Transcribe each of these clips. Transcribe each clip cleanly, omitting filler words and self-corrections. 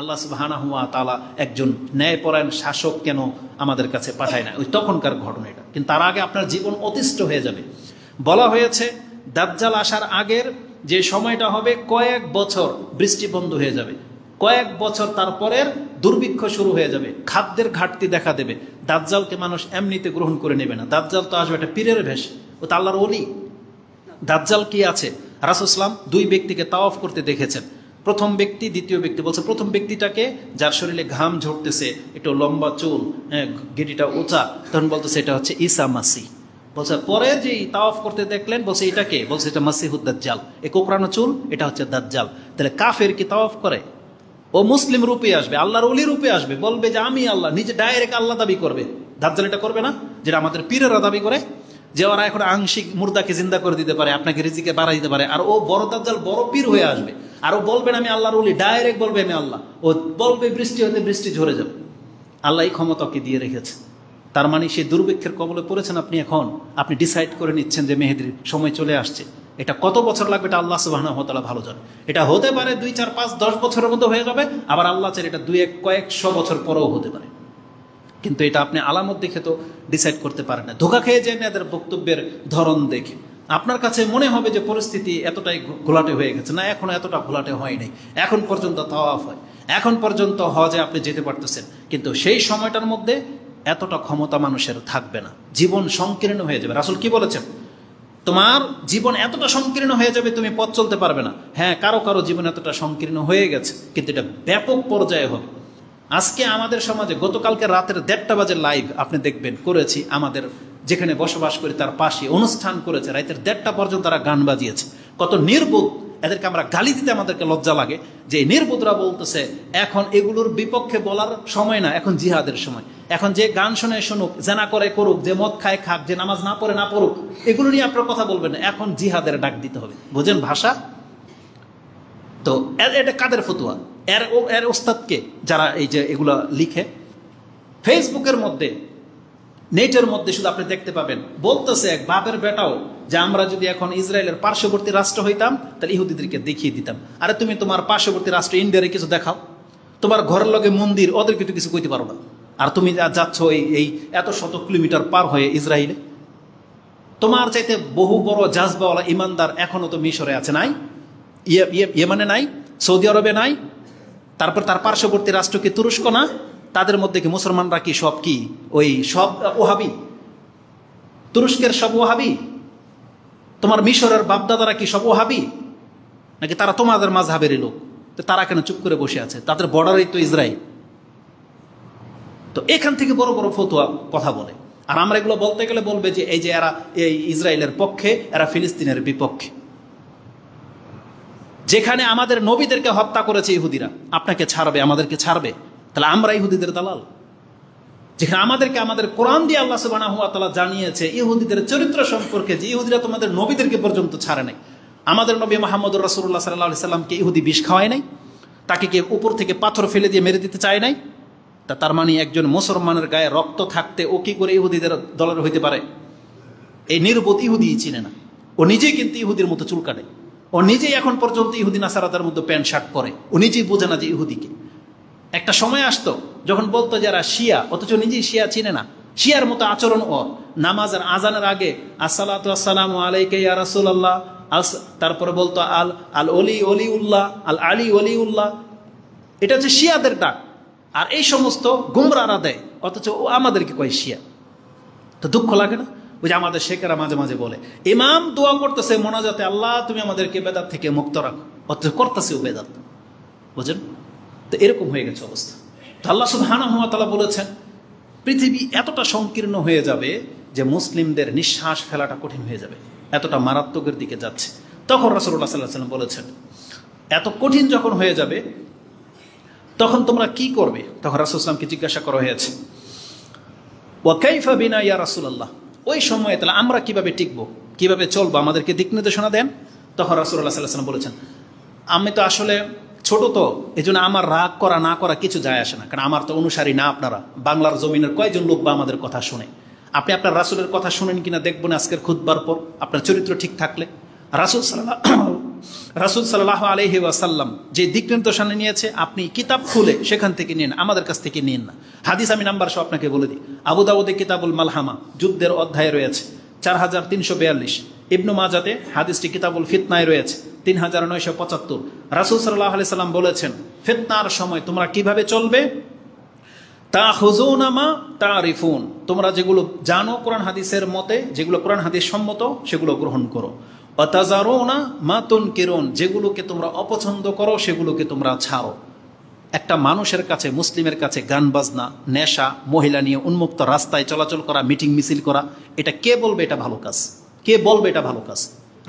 আল্লাহ সুবহানাহু ওয়া তাআলা একজন ন্যায়পরায়ণ শাসক কেন আমাদের কাছে পাঠায় না, ওই তখনকার ঘটনা এটা। কিন্তু তার আগে আপনার জীবন অতিষ্ঠ হয়ে যাবে। বলা হয়েছে দাজ্জাল আসার আগের যে সময়টা হবে কয়েক বছর বৃষ্টি বন্ধ হয়ে যাবে, কয়েক বছর তারপরের দুর্ভিক্ষ শুরু হয়ে যাবে, খাদ্যের ঘাটতি দেখা দেবে। দাজ্জালকে মানুষ এমনিতে গ্রহণ করে নেবে না। দাজ্জাল তো আসবে একটা পীরের ভেষ, ও তো আল্লাহর ওলি। দাজ্জাল কি আছে? রাসূল সাল্লাল্লাহু আলাইহি ওয়াসাল্লাম দুই ব্যক্তিকে তাওয়াফ করতে দেখেছেন, প্রথম ব্যক্তি দ্বিতীয় ব্যক্তি। বলছে প্রথম ব্যক্তিটাকে যার শরীরে ঘাম ঝরতেছে, একটু লম্বা চুল, গেটিটা উঁচা, তখন বলতেছে এটা হচ্ছে ঈসা মাসিহ। বলছে পরে যে তাওয়াফ করতে দেখলেন, বলছে এটাকে, বলছে এটা মাসিহুদ দাজ্জাল, এ কোকড়ানো চুল, এটা হচ্ছে দাজ্জাল। তাহলে কাফের কি তাওয়াফ করে? ও মুসলিম রূপে আসবে, আল্লাহর ওলি রূপে আসবে, বলবে যে আমি আল্লাহ, নিজে ডাইরেক্ট আল্লাহ দাবি করবে। দাজ্জাল এটা করবে না, যেটা আমাদের পীরেরা দাবি করে, যে ওরা এখন আংশিক মুর্দাকে জিন্দা করে দিতে পারে, আপনাকে রিজিকে বাড়াই দিতে পারে। আর ও বড় দাজ্জাল, বড় পীর হয়ে আসবে, আর ও বলবেন আমি আল্লাহর ওলি, ডাইরেক্ট বলবে আমি আল্লাহ। ও বলবে বৃষ্টি হতে, বৃষ্টি ঝরে যাবে। আল্লাহ এই ক্ষমতাকে দিয়ে রেখেছে। তার মানে সেই দুর্ভিক্ষের কবলে পড়েছেন আপনি, এখন আপনি ডিসাইড করে নিচ্ছেন যে মেহেদির সময় চলে আসছে। এটা কত বছর লাগবে এটা আল্লাহ সুবহানাহু ওয়া তাআলা ভালো জানে। এটা হতে পারে 2, 4, 5, 10 বছরের মধ্যে হয়ে যাবে, আবার আল্লাহ চাইলে এটা কয়েকশো বছর পরেও হতে পারে। কিন্তু এটা আপনি আলামত দেখে তো ডিসাইড করতে পারেন না। ধোঁকা খেয়ে যায় না এদের বক্তব্যের ধরন দেখে। আপনার কাছে মনে হবে যে পরিস্থিতি এতটাই ঘোলাটে হয়ে গেছে, না এখনো এতটা ঘোলাটে হয়নি। এখন পর্যন্ত তাওয়াফ হয়, এখন পর্যন্ত হজে আপনি যেতে পারতেছেন, কিন্তু সেই সময়টার মধ্যে এতটা ক্ষমতা মানুষের থাকবে না, জীবন সংকীর্ণ হয়ে যাবে। রাসূল কি বলেছেন? তোমার জীবন এতটা সংকীর্ণ হয়ে যাবে তুমি পথ চলতে পারবে না। হ্যাঁ, কারো কারো জীবন এতটা সংকীর্ণ হয়ে গেছে, কিন্তু এটা ব্যাপক পর্যায়ে হবে। আজকে আমাদের সমাজে গতকালকে রাতের 1:30 বাজে লাইভ আপনি দেখবেন করেছি, আমাদের যেখানে বসবাস করি তার পাশে অনুষ্ঠান করেছে, রাতের 1:30 পর্যন্ত তারা গান বাজিয়েছে। কত নির্বোধ! এদেরকে আমরা গালি দিতে আমাদেরকে লজ্জা লাগে যে নির্বোধরা বলতেছে এখন এগুলোর বিপক্ষে বলার সময় না, এখন জিহাদের সময়। এখন যে গান শুনে শুনুক, জেনা করে করুক, যে মদ খায় খাক, যে নামাজ না পড়ে না পড়ুক, এগুলো নিয়ে আপনার কথা বলবেন না, এখন জিহাদের ডাক দিতে হবে। বুঝেন ভাষা? তো এটা কাদের ফতুয়া? এর ওস্তাদকে, যারা এই যে এগুলা লিখে ফেসবুকের মধ্যে, নেটের মধ্যে শুধু আপনি দেখতে পাবেন, বলতেছে এক বাপের বেটাও যে আমরা যদি এখন ইসরায়েলের পার্শ্ববর্তী রাষ্ট্র হইতাম তাহলে ইহুদিদেরকে দেখিয়ে দিতাম। আরে তুমি তোমার পার্শ্ববর্তী রাষ্ট্র ইন্ডিয়ারে কিছু দেখাও, তোমার ঘরের লগে মন্দির, ওদেরকে তো কিছু কইতে পারো না। আর তুমি যাচ্ছ এই এত শত কিলোমিটার পার হয়ে ইসরায়েলে। তোমার চাইতে বহু বড় জাজবাওয়ালা ইমানদার এখনো তো মিশরে আছে, নাই? ইয়েমানে নাই? সৌদি আরবে নাই? তারপর তার পার্শ্ববর্তী রাষ্ট্র কি তুরস্ক না? তাদের মধ্যে কি মুসলমানরা কি সব কি ওই সব ওহাবি? তুরস্কের সব ওহাবি? তোমার মিশরের বাপদাদারা কি সব ওহাবি? নাকি তারা তোমাদের মাযহাবেরই লোক? তো তারা কেন চুপ করে বসে আছে? তাদের বর্ডারই তো ইসরায়েল। তো এখান থেকে বড় বড় ফতোয়া কথা বলে, আর আমরা এগুলো বলতে গেলে বলবে যে এই যে এরা এই ইসরায়েলের পক্ষে, এরা ফিলিস্তিনের বিপক্ষে। যেখানে আমাদের নবীদেরকে হত্যা করেছে ইহুদিরা, আপনাকে ছাড়বে, আমাদেরকে ছাড়বে? তাহলে আমরা ইহুদিদের দালাল? যেখানে আমাদেরকে আমাদের কোরআন দিয়ে আল্লাহ সুবহানাহু ওয়া তাআলা জানিয়েছে ইহুদিদের চরিত্র সম্পর্কে, যে ইহুদিরা তোমাদের নবীদেরকে পর্যন্ত ছাড়ে নাই। আমাদের নবী মুহাম্মদুর রাসূলুল্লাহ সাল্লাল্লাহু আলাইহি সাল্লামকে ইহুদি বিষ খাওয়ায় নাই? তাকে কি উপর থেকে পাথর ফেলে দিয়ে মেরে দিতে চায় নাই? তার মানে একজন মুসলমানের গায়ে রক্ত থাকতে ও কি করে ইহুদিদের দলের হইতে পারে? এই নির্বোধ ইহুদি চিনে না। ও নিজেই কিন্তু ইহুদির মতো চুল কাটে, ও নিজেই এখন পর্যন্ত ইহুদি নাসারাদের মধ্যে প্যান্ট শার্ট পরে, ও নিজেই বোঝে না যে ইহুদিকে। একটা সময় আসতো যখন বলতো যারা শিয়া, অথচ নিজেই শিয়া চিনে না। শিয়ার মতো আচরণ ওর। নামাজের আজানের আগে আসসালাতু আসসালামু আলাইকা ইয়া রাসূলুল্লাহ, তারপরে বলতো আল ওলি ওলিউল্লাহ, আল আলী ওলিউল্লাহ। এটা হচ্ছে শিয়াদের ডাক। আর এই সমস্ত গুমরারা দেয়, অথচ ও আমাদেরকে কয় শিয়া। তো দুঃখ লাগে না? ওই যে আমাদের শেখেরা মাঝে মাঝে বলে ইমাম দোয়া করতেছে মোনাজাতে, আল্লাহ তুমি আমাদেরকে বেদাত থেকে মুক্ত রাখো, অথচ করতেছেও বেদাত। বুঝেন? তো এরকম হয়ে গেছে অবস্থা। তো আল্লাহ সুবহানাহু ওয়া তাআলা বলেছেন পৃথিবী এতটা সংকীর্ণ হয়ে যাবে যে মুসলিমদের নিঃশ্বাস ফেলাটা কঠিন হয়ে যাবে, এতটা মারাত্মকের দিকে যাচ্ছে। তখন রাসূলুল্লাহ সাল্লাল্লাহু আলাইহি ওয়াসাল্লাম বলেছেন এত কঠিন যখন হয়ে যাবে তখন তোমরা কি করবে? তখন রাসূল সাল্লাল্লাহু আলাইহি ওয়াসাল্লামকে জিজ্ঞাসা করা হয়েছে ওয়া কাইফা বিনা ইয়া রাসূলুল্লাহ, ওই সময়ে তাহলে আমরা কিভাবে টিকবো, কিভাবে চলবো, আমাদেরকে দিক নির্দেশনা দেন। তখন রাসূলুল্লাহ সাল্লাল্লাহু আলাইহি ওয়াসাল্লাম বলেছেন আমি তো আসলে ছোট, তো এই জন্য আমার রাগ করা না করা কিছু যায় আসে না, কারণ আমার তো অনুসারী না আপনারা। বাংলার জমিনের কয়জন লোক বা আমাদের কথা শুনে? আপনি আপনার রাসূলের কথা শুনেন কিনা দেখবেন আজকের খুতবার পর, আপনার চরিত্র ঠিক থাকলে। রাসূল সাল্লাল্লাহু রাসূল সাল্লাল্লাহু আলাইহি ওয়াসাল্লাম যে দিক নির্দেশনা নিয়েছে, আপনি কিতাব খুলে সেখান থেকে নিন, আমাদের কাছ থেকে নিন না। হাদিস আমি নাম্বার সহ আপনাকে বলে দিই। আবু দাউদে কিতাবুল মালহামা যুদ্ধের অধ্যায় রয়েছে 4342, ইবনু মাজাতে হাদিসটি কিতাবুল ফিতনায় রয়েছে 3975। রাসূল সাল্লাল্লাহু আলাইহি সাল্লাম বলেছেন, ফিতনার সময় তোমরা কিভাবে চলবে? তাখুযুনা মা তারিফুন, তোমরা যেগুলো জানো কোরআন হাদিসের মতে, যেগুলো কোরআন হাদিস সম্মত সেগুলো গ্রহণ করো। ওয়াতাজারুনা মা তুনকিরুন, যেগুলোকে তোমরা অপছন্দ করো সেগুলোকে তোমরা ছাড়ো। একটা মানুষের কাছে, মুসলিমের কাছে গান বাজনা, নেশা, মহিলা নিয়ে উন্মুক্ত রাস্তায় চলাচল করা, মিটিং মিছিল করা, এটা কে বলবে এটা ভালো কাজ? কে বলবে এটা ভালো কাজ?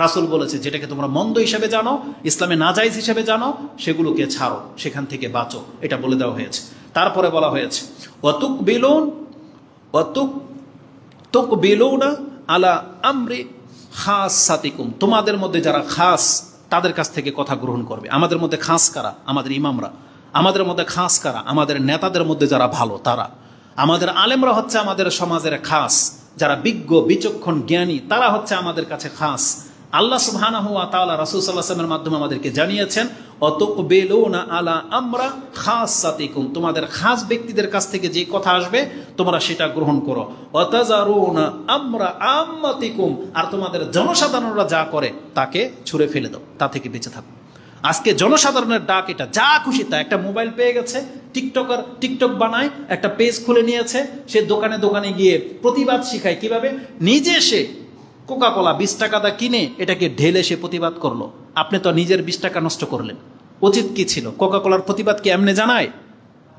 রাসূল বলেছে, যেটাকে তোমরা মন্দ হিসেবে জানো, ইসলামে নাজাইজ হিসেবে জানো, সেগুলোকে ছাড়ো, সেখান থেকে বাঁচো, এটা বলে দেওয়া হয়েছে। তারপরে বলা হয়েছে তুকবিলুনা আলা আমরি খাসাতিকুম, তোমাদের মধ্যে যারা খাস তাদের কাছ থেকে কথা গ্রহণ করবে। আমাদের মধ্যে খাস কারা? আমাদের ইমামরা। আমাদের মধ্যে খাস কারা? আমাদের নেতাদের মধ্যে যারা ভালো তারা। আমাদের আলেমরা হচ্ছে আমাদের সমাজের খাস, যারা বিজ্ঞ বিচক্ষণ জ্ঞানী তারা হচ্ছে আমাদের কাছে খাস। আল্লাহ সুবহানাহু ওয়া তাআলা রাসূল সাল্লাল্লাহু আলাইহি ওয়াসাল্লামের মাধ্যমে আমাদেরকে জানিয়েছেন, অতুকবিলুনা আলা আমরা খাসাতিকুম, তোমাদের খাস ব্যক্তিদের কাছ থেকে যে কথা আসবে তোমরা সেটা গ্রহণ করো। ওয়াতাজারুনা আমরা আম্মাতিকুম, আর তোমাদের জনসাধারণরা যা করে তাকে ছুঁড়ে ফেলে দাও, তা থেকে বেঁচে থাকো। আজকে জনসাধারণের ডাক এটা, যা খুশি তা। একটা মোবাইল পেয়ে গেছে, টিকটক বানায়, একটা পেজ খুলে নিয়েছে, সে দোকানে দোকানে গিয়ে প্রতিবাদ শিখায়। কিভাবে? নিজে সে কোকাকোলা 20 টাকা দা কিনে এটাকে ঢেলে সে প্রতিবাদ করলো। আপনি তো নিজের 20 টাকা নষ্ট করলেন। উচিত কি ছিল? কোকাকোলার প্রতিবাদ কি এমনি জানায়?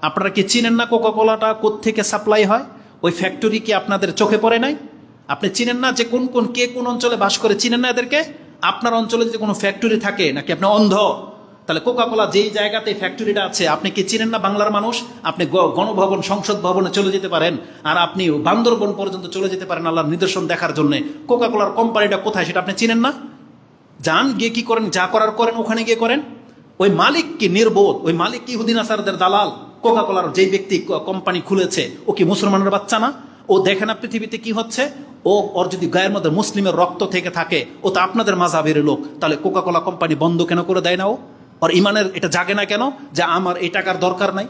আপনারা কি চিনেন না কোকাকোলাটা কোত্থেকে সাপ্লাই হয়? ওই ফ্যাক্টরি কি আপনাদের চোখে পড়ে নাই? আপনি চিনেন না যে কে কোন অঞ্চলে বাস করে? চিনেন না এদেরকে? আপনার অঞ্চলে যদি কোনো ফ্যাক্টরি থাকে, নাকি আপনি অন্ধ? তাহলে কোকাকোলা যেই জায়গাতে ফ্যাক্টরিটা আছে আপনি কি চিনেন না? বাংলার মানুষ, আপনি গণভবন, সংসদ ভবনে চলে যেতে পারেন, আর আপনি বান্দরবন পর্যন্ত চলে যেতে পারেন আল্লাহর নিদর্শন দেখার জন্য। কোকাকোলার কোম্পানিটা কোথায় সেটা আপনি চিনেন না? যান, গিয়ে কি করেন? যা করার করেন, ওখানে গিয়ে করেন। ওই মালিক কি নির্বোধ? ওই মালিক কি ইহুদি নাসারাদের দালাল? কোকাকোলার যেই ব্যক্তি কোম্পানি খুলেছে ও কি মুসলমানের বাচ্চা না? ও দেখে না পৃথিবীতে কি হচ্ছে? ওর যদি গায়ের মধ্যে মুসলিমের রক্ত থেকে থাকে, ও তো আপনাদের মাযহাবের লোক, তাহলে কোকাকোলা কোম্পানি বন্ধ কেন করে দেয় না? ওর ইমানের এটা জাগে না কেন যে আমার এই টাকার দরকার নাই?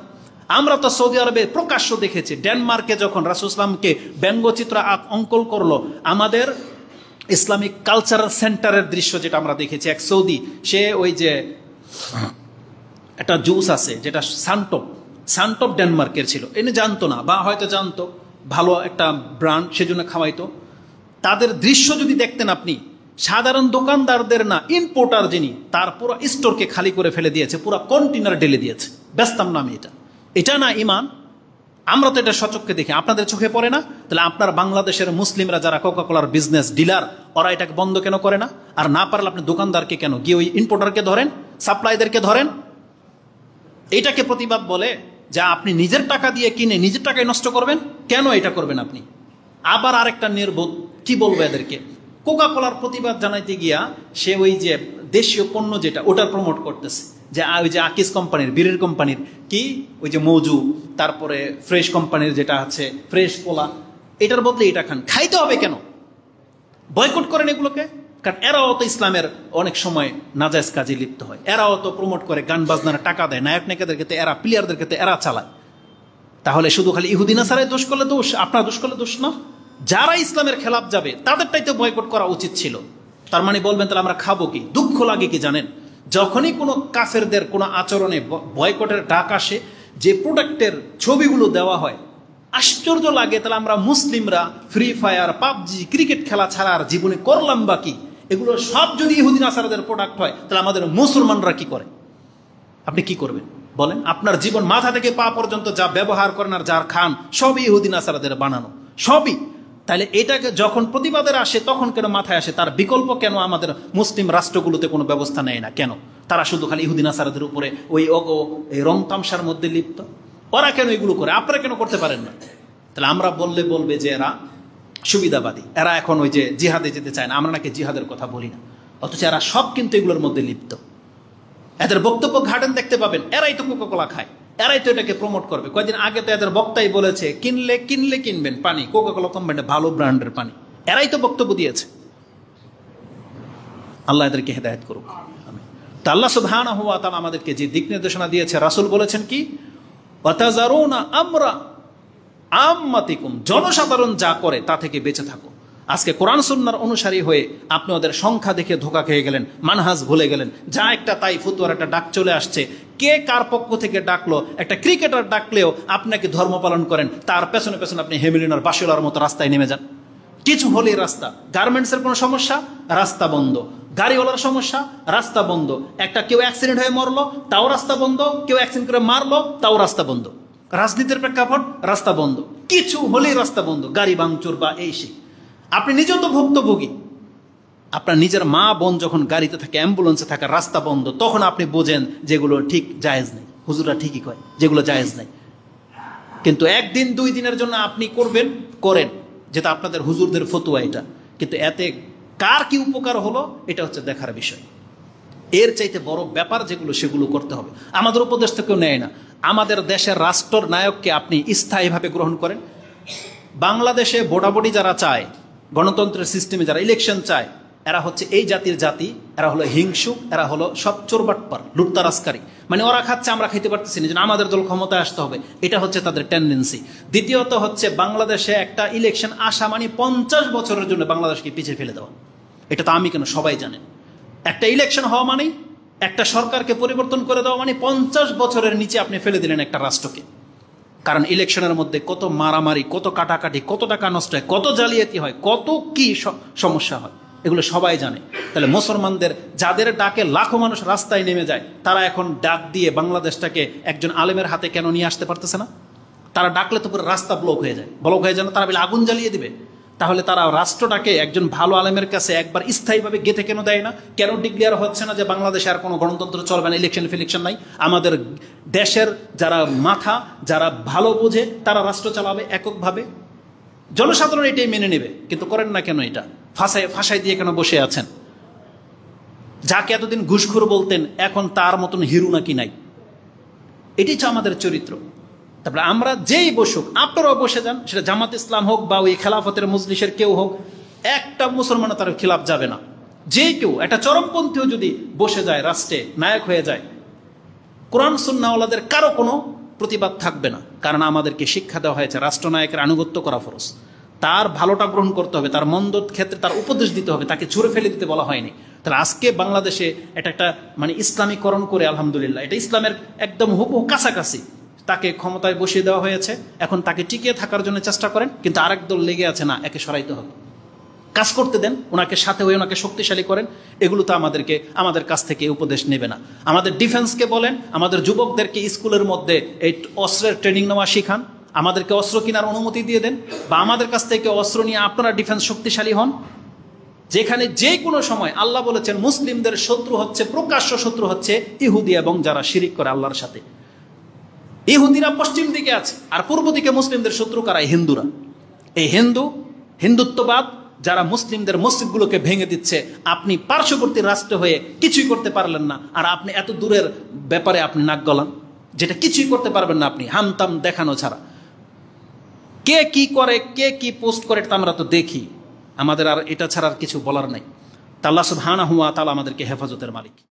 আমরা তো সৌদি আরবে প্রকাশ্য দেখেছি, ডেনমার্কে যখন রাসূল ইসলামকে ব্যঙ্গচিত্র অঙ্কন করলো, আমাদের ইসলামিক কালচারাল সেন্টারের দৃশ্য যেটা আমরা দেখেছি, এক সৌদি, সে ওই যে একটা জুস আছে যেটা সানটপ ডেনমার্কের ছিল, এনে জানতো না, বা হয়তো জানতো, ভালো একটা ব্র্যান্ড, সেজন্য খাওয়াইতো। তাদের দৃশ্য যদি দেখতেন আপনি, সাধারণ দোকানদারদের না, ইম্পোর্টার যিনি, তার পুরো স্টোরকে খালি করে ফেলে দিয়েছে, পুরো কন্টেনার ঢেলে দিয়েছে। ব্যস্তাম না আমি, এটা না ইমান? আমরা তো এটা সচক্ষে দেখি, আপনাদের চোখে পড়ে না? তাহলে আপনার বাংলাদেশের মুসলিমরা যারা কোকাকোলার বিজনেস ডিলার, ওরা এটাকে বন্ধ কেন করে না? আর না পারলে আপনি দোকানদারকে কেন গিয়ে ওই ইম্পোর্টারকে ধরেন, সাপ্লাইদেরকে ধরেন। এটাকে প্রতিবাদ বলে? যা আপনি নিজের টাকা দিয়ে কিনে নিজের টাকায় নষ্ট করবেন, কেন এটা করবেন আপনি? আবার আরেকটা নির্বোধ কি বলবো এদেরকে, কোকাকোলার প্রতিবাদ জানাইতে গিয়া সে ওই যে দেশীয় পণ্য যেটা, ওটার প্রমোট করতেছে, যে ওই যে আকিস কোম্পানির, বীরের কোম্পানির কি ওই যে মৌজু, তারপরে ফ্রেশ কোম্পানির যেটা আছে ফ্রেশ কোলা, এটার বদলে এটা খান। খাইতে হবে কেন? বয়কট করেন এগুলোকে। কারণ এরাও তো ইসলামের অনেক সময় নাজায়েজ কাজে লিপ্ত হয়, এরাও তো প্রমোট করে, গান বাজনার টাকা দেয়, নায়ক নায়িকাদেরকে তো এরা, প্লেয়ারদেরকে তো এরা চালায়। তাহলে শুধু খালি ইহুদি নাসারাই দোষ করলে দোষ, আপনার দোষ করলে দোষ না? যারা ইসলামের খেলাফ যাবে তাদেরটাই তো বয়কট করা উচিত ছিল। তার মানে বলবেন তাহলে আমরা খাবো কি? দুঃখ লাগে কি জানেন, যখনই কোনো কাফেরদের কোনো আচরণে বয়কটের ডাক আসে, যে প্রোডাক্টের ছবিগুলো দেওয়া হয়, আশ্চর্য লাগে। তাহলে আমরা মুসলিমরা ফ্রি ফায়ার, পাবজি, ক্রিকেট খেলা ছাড়া আর জীবনে করলাম বা কি? এগুলো সব যদি ইহুদি নাসারাদের প্রোডাক্ট হয়, তাহলে আমাদের মুসলমানরা কি করে? আপনি কি করবেন বলেন? আপনার জীবন মাথা থেকে পা পর্যন্ত যা ব্যবহার করেন আর যার খান, সবই ইহুদি নাসারাদের বানানো, সবই। তাহলে এটাকে যখন প্রতিবাদের আসে তখন কেন মাথায় আসে? তার বিকল্প কেন আমাদের মুসলিম রাষ্ট্রগুলোতে কোনো ব্যবস্থা নেয় না কেন? তারা শুধু খালি ইহুদি নাসারাদের উপরে ওই এই রং তামসার মধ্যে লিপ্ত। ওরা কেন এগুলো করে, আপনারা কেন করতে পারেন না? তাহলে আমরা বলবে যে এরা সুবিধাবাদী, এরা এখন ওই যে জিহাদে যেতে চায় না, আমরা নাকি জিহাদের কথা বলি না, অথচ এরা সব কিন্তু এগুলোর মধ্যে লিপ্ত। এদের বক্তব্য ঘাটেন, দেখতে পাবেন এরাই তো কোকাকোলা খায়, এরাই তো এটাকে প্রমোট করবে। কয়েকদিন আগে তো এদের বক্তাই বলেছে কিনলে কিনবেন পানি, কোকাকোলা কোম্পানি ভালো ব্র্যান্ডের পানি, এরাই তো বক্তব্য দিয়েছে। আল্লাহ এদেরকে হেদায়েত করুক। তা আল্লাহ সুবহানাহু ওয়া তাআলা আমাদেরকে যে দিক নির্দেশনা দিয়েছে, রাসূল বলেছেন কি, ওয়াতাজারুনা আমরা আম্মাতিকুম, জনসাধারণ যা করে তা থেকে বেঁচে থাকো। আজকে কোরআন সুন্নাহর অনুসারী হয়ে আপনি ওদের সংখ্যা দেখে ধোঁকা খেয়ে গেলেন, মানহাজ ভুলে গেলেন, যা একটা তাই ফতুয়ার একটা ডাক চলে আসছে, কে কার পক্ষ থেকে ডাকলো, একটা ক্রিকেটার ডাকলেও আপনাকে ধর্ম পালন করেন, তার পেছনে পেছনে আপনি হেমিলিনার বাসিলার মতো রাস্তায় নেমে যান। কিছু হলেই রাস্তা, গার্মেন্টসের কোনো সমস্যা, রাস্তা বন্ধ, গাড়িওয়ালার সমস্যা, রাস্তা বন্ধ, একটা কেউ অ্যাক্সিডেন্ট হয়ে মরলো, তাও রাস্তা বন্ধ, কেউ অ্যাক্সিডেন্ট করে মারলো, তাও রাস্তা বন্ধ, রাজনীতির প্রেক্ষাপট, রাস্তা বন্ধ, কিছু হলেই রাস্তা বন্ধ, গাড়ি ভাঙচুর বা এই সেই। আপনি নিজেও তো ভুক্তভোগী। আপনার নিজের মা বোন যখন গাড়িতে থাকে, অ্যাম্বুলেন্সে থাকে, রাস্তা বন্ধ, তখন আপনি বোঝেন যেগুলো ঠিক জায়েজ নেই, হুজুররা ঠিকই কয় যেগুলো জায়েজ নেই। কিন্তু একদিন দুই দিনের জন্য আপনি করবেন, করেন, যেটা আপনাদের হুজুরদের ফতুয়া এটা, কিন্তু এতে কার কি উপকার হলো এটা হচ্ছে দেখার বিষয়। এর চাইতে বড় ব্যাপার যেগুলো, সেগুলো করতে হবে। আমাদের উপদেশ তো কেউ নেয় না। আমাদের দেশের রাষ্ট্র নায়ককে আপনি স্থায়ীভাবে গ্রহণ করেন। বাংলাদেশে ভোটাভুটি যারা চায়, গণতন্ত্রের সিস্টেমে যারা ইলেকশন চায়, এরা হচ্ছে এই জাতির জাতি, এরা হলো হিংসুক, এরা হলো সব চোরবাটপার, লুটতারাজকারী। মানে ওরা খাচ্ছে, আমরা খাইতে পারতেছি না, যেন আমাদের দল ক্ষমতায় আসতে হবে, এটা হচ্ছে তাদের টেন্ডেন্সি। দ্বিতীয়ত হচ্ছে বাংলাদেশে একটা ইলেকশন আসা মানে 50 বছরের জন্য বাংলাদেশকে পিছিয়ে ফেলে দেওয়া। এটা তো আমি কেন, সবাই জানেন। একটা ইলেকশন হওয়া মানে, একটা সরকারকে পরিবর্তন করে দেওয়া মানে 50 বছরের নিচে আপনি ফেলে দিলেন একটা রাষ্ট্রকে। কারণ ইলেকশনের মধ্যে কত মারামারি, কত কাটাকাটি, কত টাকা নষ্ট হয়, কত জালিয়াতি হয়, কত কি সমস্যা হয়, এগুলো সবাই জানে। তাহলে মুসলমানদের যাদের ডাকে লাখো মানুষ রাস্তায় নেমে যায়, তারা এখন ডাক দিয়ে বাংলাদেশটাকে একজন আলেমের হাতে কেন নিয়ে আসতে পারতেছে না? তারা ডাকলে তো পুরো রাস্তা ব্লক হয়ে যায়, ব্লক হয়ে যায় না, তারা বলে আগুন জ্বালিয়ে দিবে। তাহলে তারা রাষ্ট্রটাকে একজন ভালো আলেমের কাছে একবার স্থায়ীভাবে গেঁথে কেন দেয় না? কেন ডিক্লেয়ার হচ্ছে না যে বাংলাদেশে আর কোনো গণতন্ত্র চলবে না, ইলেকশন ফিলেকশন নাই? আমাদের দেশের যারা মাথা, যারা ভালো বোঝে, তারা রাষ্ট্র চালাবে এককভাবে, জনসাধারণ এটাই মেনে নেবে। কিন্তু করেন না কেন? এটা ফাঁসাই দিয়ে কেন বসে আছেন? যাকে এতদিন ঘুষখোর বলতেন, এখন তার মতন হিরু নাকি নাই? এটাই হচ্ছে আমাদের চরিত্র। তারপরে আমরা যেই বসুক, আপনারাও বসে যান, সেটা জামাত ইসলাম হোক বা ওই খেলাফতের মজলিসের কেউ হোক, একটা মুসলমান তার খিলাফ যাবে না। যে কেউ, একটা চরমপন্থীও যদি বসে যায়, রাষ্ট্রে নায়ক হয়ে যায়, কোরআন সুন্নাহওয়ালাদের কারো কোনো প্রতিবাদ থাকবে না। কারণ আমাদেরকে শিক্ষা দেওয়া হয়েছে রাষ্ট্রনায়কের আনুগত্য করা ফরজ, তার ভালোটা গ্রহণ করতে হবে, তার মন্দর ক্ষেত্রে তার উপদেশ দিতে হবে, তাকে ছুঁড়ে ফেলে দিতে বলা হয়নি। তাহলে আজকে বাংলাদেশে এটা একটা মানে ইসলামীকরণ করে, আলহামদুলিল্লাহ, এটা ইসলামের একদম হুবহু কাছাকাছি তাকে ক্ষমতায় বসিয়ে দেওয়া হয়েছে। এখন তাকে টিকিয়ে থাকার জন্য চেষ্টা করেন, কিন্তু আরেক দল লেগে আছে, না, একে সরাইতে হবে, কাজ করতে দেন, ওনাকে সাথে হয়ে ওনাকে শক্তিশালী করেন। এগুলো তো আমাদের কাছ থেকে উপদেশ নেবে না। আমাদের ডিফেন্সকে বলেন, আমাদের যুবকদেরকে স্কুলের মধ্যে এই অস্ত্রের ট্রেনিং নেওয়া শিখান, আমাদেরকে অস্ত্র কেনার অনুমতি দিয়ে দেন, বা আমাদের কাছ থেকে অস্ত্র নিয়ে আপনারা ডিফেন্স শক্তিশালী হন। যেখানে যে কোনো সময় আল্লাহ বলেছেন মুসলিমদের শত্রু হচ্ছে, প্রকাশ্য শত্রু হচ্ছে ইহুদি এবং যারা শিরিক করে আল্লাহর সাথে। ইহুদিরা পশ্চিম দিকে আছে, আর পূর্ব দিকে মুসলিমদের শত্রু কারা? হিন্দুরা। এই হিন্দুত্ববাদ যারা মুসলিমদের মসজিদগুলোকে ভেঙে দিচ্ছে, আপনি পার্শ্ববর্তী রাষ্ট্র হয়ে কিছুই করতে পারলেন না, আর আপনি এত দূরের ব্যাপারে আপনি নাক গলান, যেটা কিছুই করতে পারবেন না আপনি, হামতাম দেখানো ছাড়া। কে কি করে, কে কি পোস্ট করে, এটা আমরা তো দেখি। আমাদের আর এটা ছাড়া আর কিছু বলার নাই। তা আল্লাহ সুবহানাহু ওয়া তাআলা আমাদেরকে হেফাজতের মালিক।